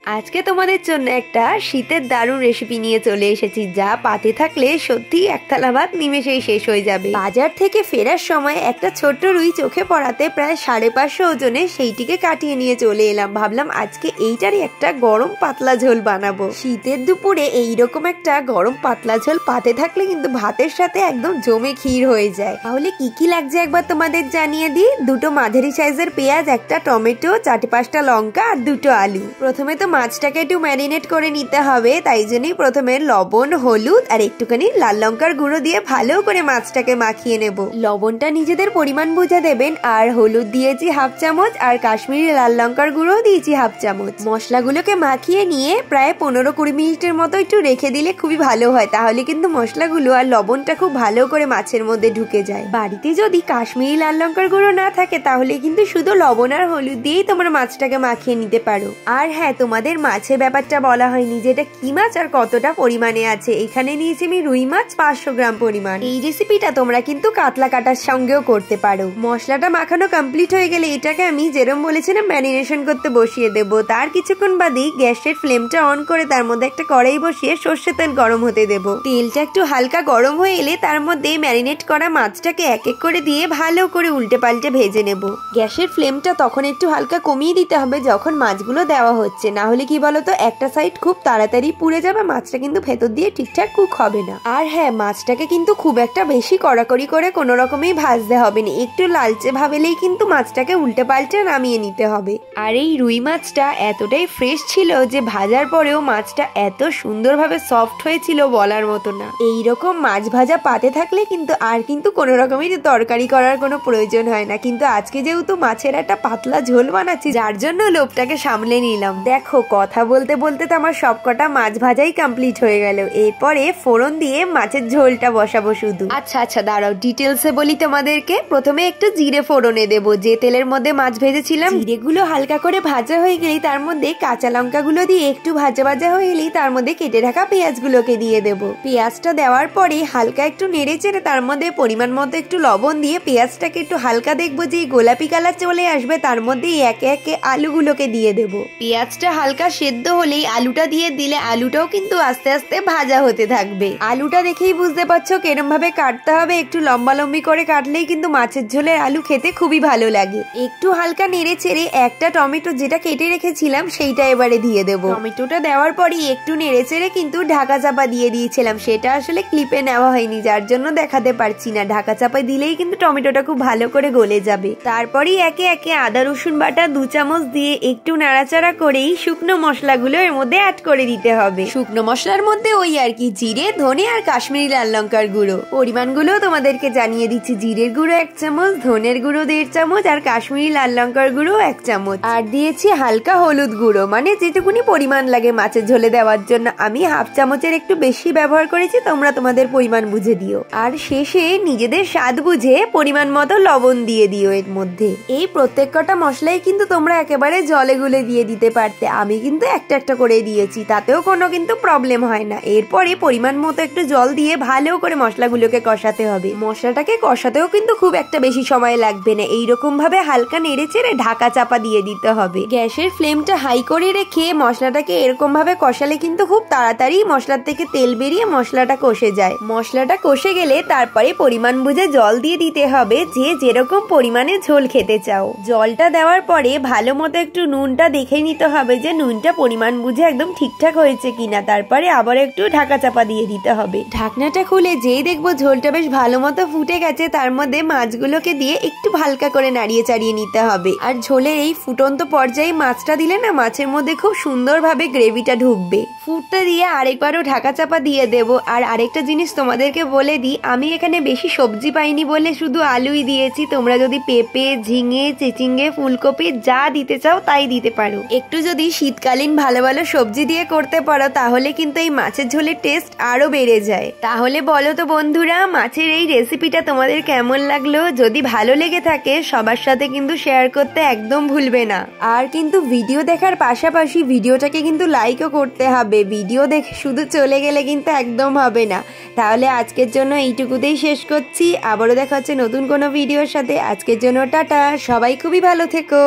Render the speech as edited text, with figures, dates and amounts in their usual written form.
আজকে তোমাদের জন্য একটা শীতের দারুণ রেসিপি নিয়ে চলে এসেছি, যা পাতে থাকলে সত্যি এক থালা ভাত নিমেষেই শেষ হয়ে যাবে। বাজার থেকে ফেরার সময় একটা ছোট্ট রুই চোখে পড়াতে প্রায় 550 ওজনে সেইটিকে কাটিয়ে নিয়ে চলে এলাম। ভাবলাম আজকে এইটারই একটা গরম পাতলা ঝোল বানাবো। শীতের দুপুরে এইরকম একটা গরম পাতলা ঝোল পাতে থাকলে কিন্তু ভাতের সাথে একদম জমে ক্ষীর হয়ে যায়। তাহলে কি কি লাগছে একবার তোমাদের জানিয়ে দিই। 2টো মাঝারি সাইজের পেঁয়াজ, একটা টমেটো, 4-5টা লঙ্কা আর 2টো আলু। প্রথমে তো মাছটাকে একটু ম্যারিনেট করে নিতে হবে, তাই জন্যই প্রথমে লবণ, হলুদ আর একটুখানি লাল লঙ্কার গুঁড়ো দিয়ে ভালো করে মাছটাকে মাখিয়ে নেব। লবণটা নিজেদের পরিমাণ বুঝে দেবেন। আর হলুদ দিয়েছি 1/2 চামচ আর কাশ্মীরি লাল লঙ্কার গুঁড়ো দিয়েছি 1/2 চামচ। মশলাগুলোকে মাখিয়ে নিয়ে প্রায় 15-20 মিনিটের মতো একটু রেখে দিলে খুবই ভালো হয়। তাহলে কিন্তু মশলাগুলো আর লবণটা খুব ভালো করে মাছের মধ্যে ঢুকে যায়। বাড়িতে যদি কাশ্মীরি লাল লঙ্কার গুঁড়ো না থাকে তাহলে কিন্তু শুধু লবণ আর হলুদ দিয়েই তোমরা মাছটাকে মাখিয়ে নিতে পারো। আর হ্যাঁ, তোমাদের মাছের ব্যাপারটা বলা হয়নি যে এটা কি মাছ আর কতটা পরিমাণে আছে। এখানে নিয়েছি আমি রুই মাছ 500 গ্রাম পরিমাণ। এই রেসিপিটা তোমরা কিন্তু কাতলা কাটার সঙ্গেও করতে পারো। মশলাটা মাখানো কমপ্লিট হয়ে গেলে এটাকে আমি যেরকম বলেছিলাম ম্যারিনেশন করতে বসিয়ে দেব। তার কিছুক্ষণ বাদেই গ্যাসের ফ্লেমটা অন করে তার মধ্যে একটা কড়াই বসিয়ে সর্ষের তেল গরম হতে দেব। তেলটা একটু হালকা গরম হয়ে এলে তার মধ্যে ম্যারিনেট করা মাছটাকে এক এক করে দিয়ে ভালো করে উল্টে পাল্টে ভেজে নেব। গ্যাসের ফ্লেমটা তখন একটু হালকা কমিয়ে দিতে হবে যখন মাছগুলো দেওয়া হচ্ছে, না হলে কি বলতো একটা সাইড খুব তাড়াতাড়ি পুড়ে যাবে, মাছটা কিন্তু ভেতর দিয়ে ঠিকঠাক কুক হবে না। আর হ্যাঁ, মাছটাকে কিন্তু খুব একটা বেশি কড়াকড়ি করে কোনো রকমেই ভাজতে হবে না, একটু লালচে ভাবেলেই কিন্তু মাছটাকে উল্টে পাল্টে নামিয়ে নিতে হবে। আর এই রুই মাছটা এতটাই ফ্রেশ ছিল যে ভাজার পরেও মাছটা এত সুন্দরভাবে সফট হয়েছিল বলার মতো না। এইরকম মাছ ভাজা পাতে থাকলে কিন্তু আর কিন্তু কোনো রকমের তরকারি করার কোনো প্রয়োজন হয় না। কিন্তু আজকে যেহেতু মাছের একটা পাতলা ঝোল বানাচ্ছি, যার জন্য লোভটাকে সামলে নিলাম। দেখো, কথা বলতে বলতে তো আমার সবকটা মাছ ভাজাই কমপ্লিট হয়ে গেল। এরপরে ফোড়ন দিয়ে মাছের ঝোলটা বসাবো শুধু। আচ্ছা দাঁড়াও, ডিটেলসে বলি তোমাদেরকে। প্রথমে একটু জিরে ফোড়নে দেবো, যে তেলের মধ্যে মাছ ভেজেছিলাম। জিরেগুলো হালকা করে ভাজা হয়ে গেলেই তার মধ্যে কাঁচা লঙ্কাগুলো দিয়ে একটু ভাজা ভাজা হয়ে এলেই তার মধ্যে কেটে রাখা পেঁয়াজগুলোকে দিয়ে দেবো। পেঁয়াজটা দেওয়ার পরে হালকা একটু নেড়ে চেড়ে তার মধ্যে পরিমাণ মতো একটু লবণ দিয়ে পেঁয়াজটাকে একটু হালকা দেখবো যে গোলাপি কালার চলে আসবে, তার মধ্যে একে একে আলুগুলোকে দিয়ে দেবো। পেঁয়াজটা হালকা সেদ্ধ হলেই আলুটা দিয়ে দিলে আলুটাও কিন্তু আস্তে আস্তে ভাজা হতে থাকবে। আলুটা দেখেই বুঝতে পারছো কিরম ভাবে কাটতে হবে। একটু লম্বা লম্বি করে কাটলেই কিন্তু মাছের ঝোলের আলু খেতে খুবই ভালো লাগে। একটু হালকা নেড়ে চেড়ে একটা টমেটো যেটা কেটে রেখেছিলাম সেইটা এবারে দিয়ে দেবো। টমেটোটা দেওয়ার পরে একটু নেড়ে চেড়ে কিন্তু ঢাকা চাপা দিয়ে দিয়েছিলাম, সেটা আসলে ক্লিপে নেওয়া হয়নি যার জন্য দেখাতে পারছি না। ঢাকা চাপা দিলেই কিন্তু টমেটোটা খুব ভালো করে গলে যাবে। তারপরেই একে একে আদা রসুন বাটা 2 চামচ দিয়ে একটু নাড়াচাড়া করেই শুকনো মশলাগুলো এর মধ্যে অ্যাড করে দিতে হবে। শুকনো মশলার মধ্যে ওই আর কি জিরে, ধনে আর কাশ্মীরি লাল লঙ্কার গুঁড়ো। পরিমাণগুলো তোমাদেরকে জানিয়ে দিচ্ছি। জিরের গুঁড়ো 1 চামচ, ধনের গুঁড়ো 1.5 চামচ আর কাশ্মীরি লাল লঙ্কার গুঁড়ো 1 চামচ। আর দিয়েছি হালকা হলুদ গুঁড়ো, মানে যেটুকুনি পরিমাণ লাগে মাছের ঝোলে দেওয়ার জন্য। আমি 1/2 চামচের একটু বেশি ব্যবহার করেছি, তোমরা তোমাদের পরিমাণ বুঝে দিও। আর শেষে নিজেদের স্বাদ বুঝে পরিমাণ মতো লবণ দিয়ে দিও এর মধ্যে। এই প্রত্যেক কটা মশলাই কিন্তু তোমরা একেবারে জলে গুলে দিয়ে দিতে পারতে, আমি কিন্তু একটা একটা করে দিয়েছি, তাতেও কোনো কিন্তু প্রবলেম হয় না। এরপরে পরিমাণ মতো একটু জল দিয়ে ভালো করে মশলাগুলোকে কষাতে হবে। মশলাটাকে কষাতেও কিন্তু খুব একটা বেশি সময় লাগবে না। এইরকম ভাবে হালকা নেড়ে চেড়ে ঢাকা চাপা দিয়ে দিতে হবে। গ্যাসের ফ্লেমটা হাই করে রেখে মশলাটাকে এরকম ভাবে কষালে কিন্তু খুব তাড়াতাড়ি মশলার থেকে তেল বেরিয়ে মশলাটা কষে যায়। মশলাটা কষে গেলে তারপরে পরিমাণ বুঝে জল দিয়ে দিতে হবে, যে যেরকম পরিমাণে ঝোল খেতে চাও। জলটা দেওয়ার পরে ভালো মতো একটু নুনটা দেখে নিতে হবে যে নুনটা পরিমাণ বুঝে একদম ঠিকঠাক হয়েছে কিনা। তারপরে আবার একটু ঢাকা চাপা দিয়ে দিতে হবে। ঢাকনাটা খুলে যেই দেখবো ঝোলটা বেশ ভালো মতো ফুটে গেছে, তার মধ্যে মাছগুলোকে দিয়ে একটু হালকা করে নাড়িয়ে চাড়িয়ে নিতে হবে। আর ঝোলের এই ফুটন্ত পর্যায়ে মাছটা দিলে না মাছের মধ্যে খুব সুন্দরভাবে গ্রেভিটা ঢুকবে। ফুটতে দিয়ে আরেকবারও ঢাকা চাপা দিয়ে দেব। আর আরেকটা জিনিস তোমাদেরকে বলে দিই, আমি এখানে বেশি সবজি পাইনি বলে শুধু আলুই দিয়েছি। তোমরা যদি পেঁপে, ঝিঙে, চিচিঙ্গে, ফুলকপি যা দিতে চাও তাই দিতে পারো। একটু যদি শীতকালীন ভালো ভালো সবজি দিয়ে করতে পারো তাহলে কিন্তু এই মাছের ঝোলের টেস্ট আরো বেড়ে যায়। তাহলে বলো তো বন্ধুরা, মাছের এই রেসিপিটা তোমাদের কেমন লাগলো? যদি ভালো লেগে থাকে সবার সাথে কিন্তু শেয়ার করতে একদম ভুলবে না। আর কিন্তু ভিডিও দেখার পাশাপাশি ভিডিওটাকে কিন্তু লাইকও করতে হবে। ভিডিও দেখে শুধু চলে গেলে কিন্তু একদম হবে না। তাহলে আজকের জন্য এইটুকুতেই শেষ করছি। আবারও দেখা হচ্ছে নতুন কোনো ভিডিওর সাথে। আজকের জন্য টাটা, সবাই খুবই ভালো থেকো।